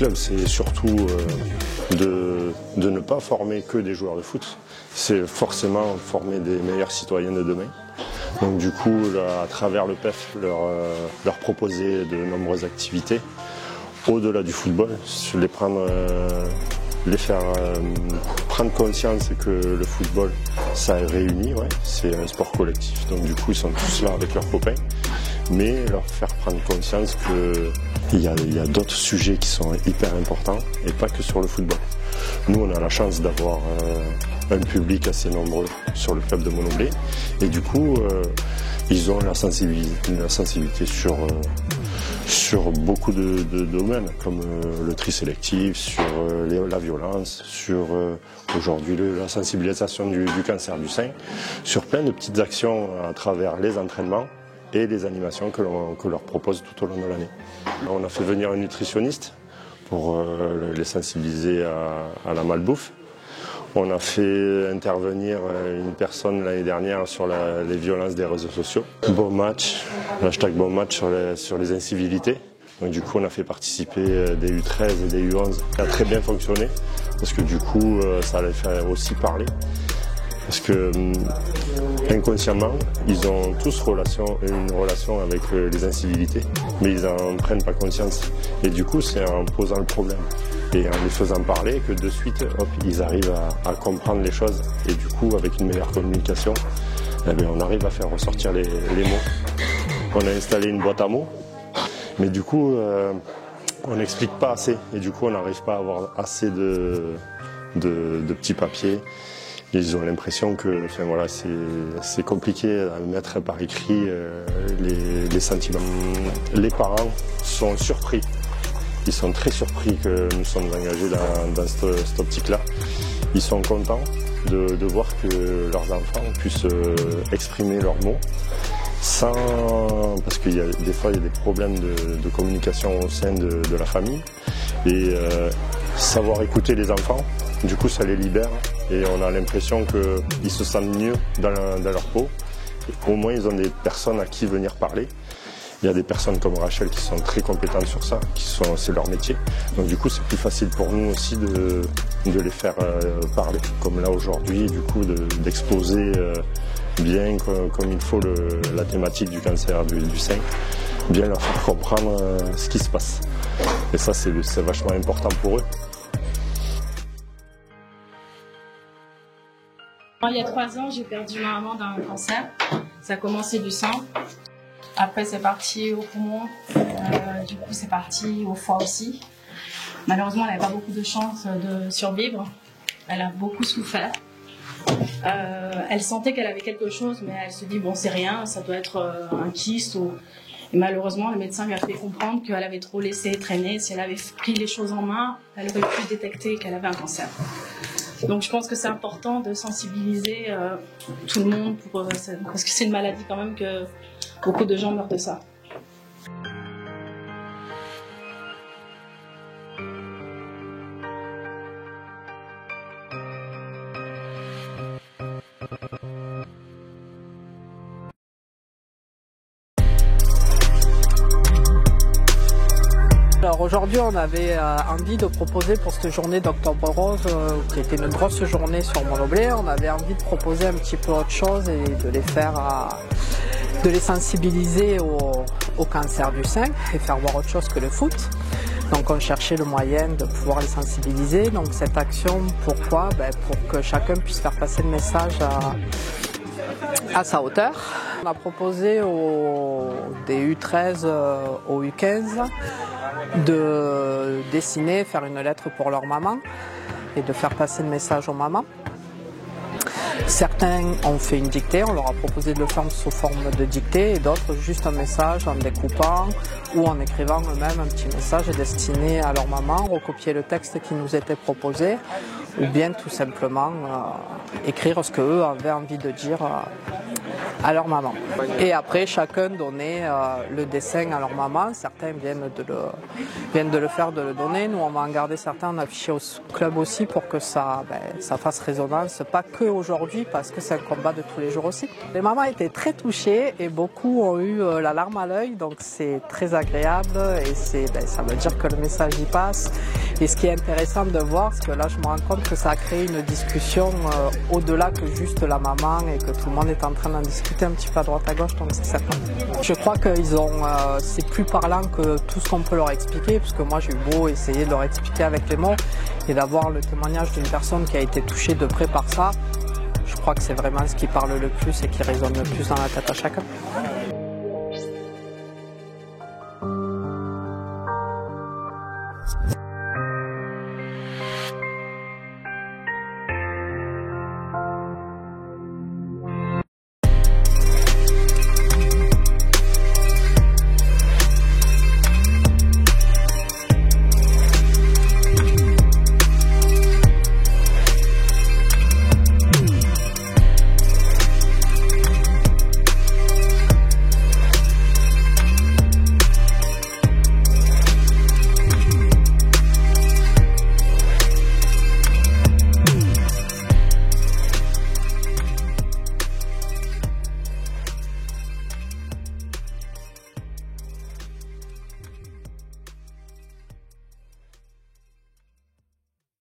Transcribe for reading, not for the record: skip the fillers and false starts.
club, c'est surtout de ne pas former que des joueurs de foot. C'est forcément former des meilleurs citoyens de demain. Donc du coup, à travers le PEF, leur proposer de nombreuses activités au-delà du football, les faire prendre conscience que le football, ça réunit, ouais, c'est un sport collectif. Donc du coup, ils sont tous là avec leurs copains, mais leur faire prendre conscience qu'il y a d'autres sujets qui sont hyper importants et pas que sur le football. Nous, on a la chance d'avoir un public assez nombreux sur le club de Monoblé et du coup, ils ont la sensibilité sur beaucoup de domaines, comme le tri sélectif, sur la violence, sur aujourd'hui la sensibilisation du cancer du sein, sur plein de petites actions à travers les entraînements et les animations que leur propose tout au long de l'année. On a fait venir un nutritionniste pour les sensibiliser à la malbouffe. On a fait intervenir une personne l'année dernière sur les violences des réseaux sociaux. Bon match, l'hashtag bon match sur les incivilités. Donc du coup on a fait participer des U13 et des U11. Ça a très bien fonctionné parce que du coup ça allait faire aussi parler. Parce que inconsciemment, ils ont tous une relation avec les incivilités, mais ils n'en prennent pas conscience. Et du coup, c'est en posant le problème et en les faisant parler que de suite, hop, ils arrivent à comprendre les choses. Et du coup, avec une meilleure communication, eh bien, on arrive à faire ressortir les mots. On a installé une boîte à mots, mais du coup, on n'explique pas assez. Et du coup, on n'arrive pas à avoir assez de petits papiers. Ils ont l'impression que voilà, c'est compliqué à mettre par écrit les sentiments. Les parents sont surpris. Ils sont très surpris que nous sommes engagés dans cette optique-là. Ils sont contents de voir que leurs enfants puissent exprimer leurs mots parce qu'il y a des fois il y a des problèmes de communication au sein de la famille. Et savoir écouter les enfants, du coup ça les libère et on a l'impression qu'ils se sentent mieux dans leur peau. Et au moins ils ont des personnes à qui venir parler. Il y a des personnes comme Rachel qui sont très compétentes sur ça, c'est leur métier. Donc du coup c'est plus facile pour nous aussi de les faire parler. Comme là aujourd'hui, du coup d'exposer bien comme il faut la thématique du cancer du sein, bien leur faire comprendre ce qui se passe. Et ça c'est vachement important pour eux. Il y a 3 ans, j'ai perdu ma maman d'un cancer. Ça a commencé du sang. Après, c'est parti au poumon. Du coup, c'est parti au foie aussi. Malheureusement, elle n'avait pas beaucoup de chance de survivre. Elle a beaucoup souffert. Elle sentait qu'elle avait quelque chose, mais elle se dit, bon, c'est rien, ça doit être un kyste. Et malheureusement, le médecin lui a fait comprendre qu'elle avait trop laissé traîner. Si elle avait pris les choses en main, elle aurait pu détecter qu'elle avait un cancer. Donc je pense que c'est important de sensibiliser tout le monde parce que c'est une maladie quand même que beaucoup de gens meurent de ça. Alors aujourd'hui on avait envie de proposer pour cette journée d'Octobre Rose, qui était une grosse journée sur Monoblé, on avait envie de proposer un petit peu autre chose et de les sensibiliser au cancer du sein et faire voir autre chose que le foot. Donc on cherchait le moyen de pouvoir les sensibiliser. Donc cette action, pourquoi? Pour que chacun puisse faire passer le message à sa hauteur. On a proposé des U13 aux U15 de dessiner, faire une lettre pour leur maman et de faire passer le message aux mamans. Certains ont fait une dictée, on leur a proposé de le faire sous forme de dictée et d'autres juste un message en découpant ou en écrivant eux-mêmes un petit message destiné à leur maman, recopier le texte qui nous était proposé ou bien tout simplement écrire ce qu'eux avaient envie de dire à leur maman. Et après, chacun donnait le dessin à leur maman. Certains viennent de le faire, de le donner. Nous, on va en garder certains, on a affiché au club aussi pour que ça fasse résonance. Pas que aujourd'hui, parce que c'est un combat de tous les jours aussi. Les mamans étaient très touchées et beaucoup ont eu la larme à l'œil, donc c'est très agréable et ça veut dire que le message y passe. Et ce qui est intéressant de voir, c'est que là, je me rends compte que ça a créé une discussion au-delà que juste la maman et que tout le monde est en train d'en discuter un petit peu à droite à gauche, donc c'est certain. Je crois que c'est plus parlant que tout ce qu'on peut leur expliquer, parce que moi j'ai eu beau essayer de leur expliquer avec les mots et d'avoir le témoignage d'une personne qui a été touchée de près par ça. Je crois que c'est vraiment ce qui parle le plus et qui résonne le plus dans la tête à chacun.